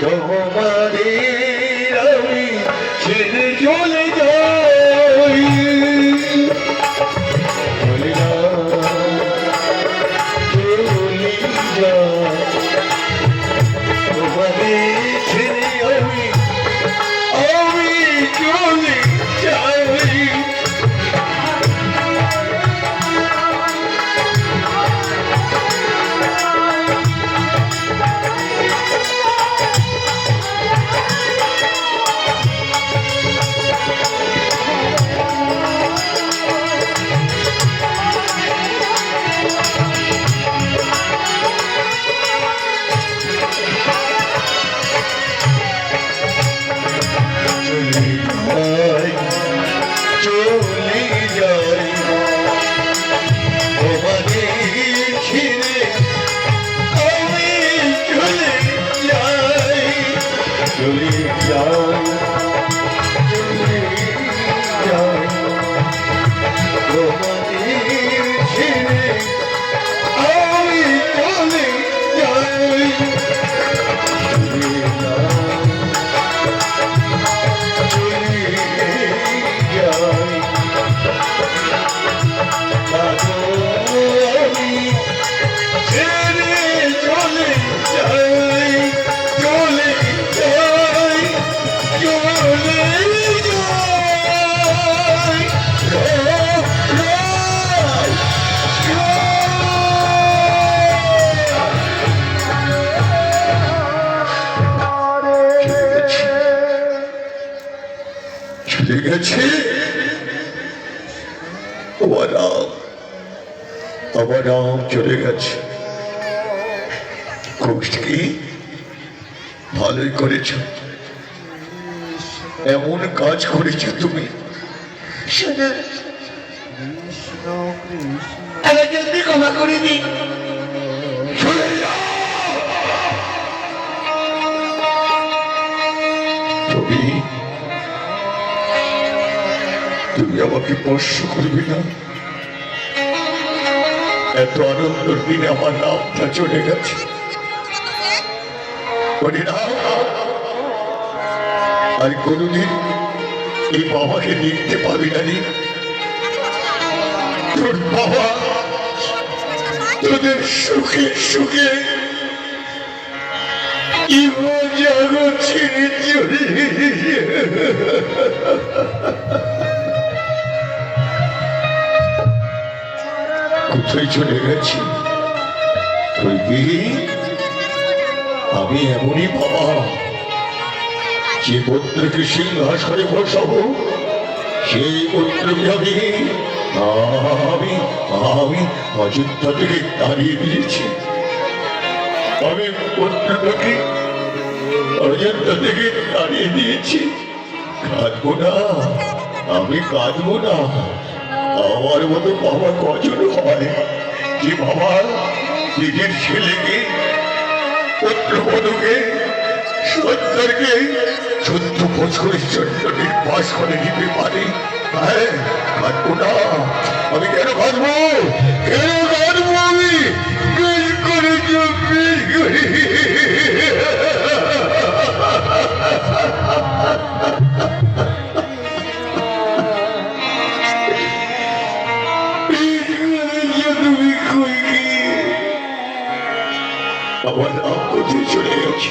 তোমাদের আমি ছেড়ে চলে যাই চলে যাই তোমাদের ছেড়ে আমি চলে যাই আমার নাম চলে গেছে কি ভালোই করেছ এমন কাজ করেছ তুমি জলদি ক্ষমা করে দিই তুমি আমাকে স্পর্শ করবে না এত আনন্দের দিনে আমার নামটা চলে গেছে আর কোনদিন এই বাবাকে দেখতে পাবি না তোর বাবা তোদের সুখে সুখে ছেড়ে চলে কোথায় চলে গেছি আমি এমনই বাবা যে পুত্রকে সিংহাসনে বসাবো সেই পুত্রকে আমি অযোধ্যা থেকে তাড়িয়ে দিয়েছি আমি পুত্রটাকে অযোধ্যা থেকে তাড়িয়ে দিয়েছি কাঁদবো না আমি কাঁদবো না আমার মতো বাবা কজন হয় যে বাবা নিজের ছেলেকে পুত্রবধূকে সন্তানকে 14 বছরের জন্য নির্বাস করে দিতে পারে কাঁদবো না আমি কেন কাঁদবো আমি বেশ করে আমার নাম কোথায় চলে গেছে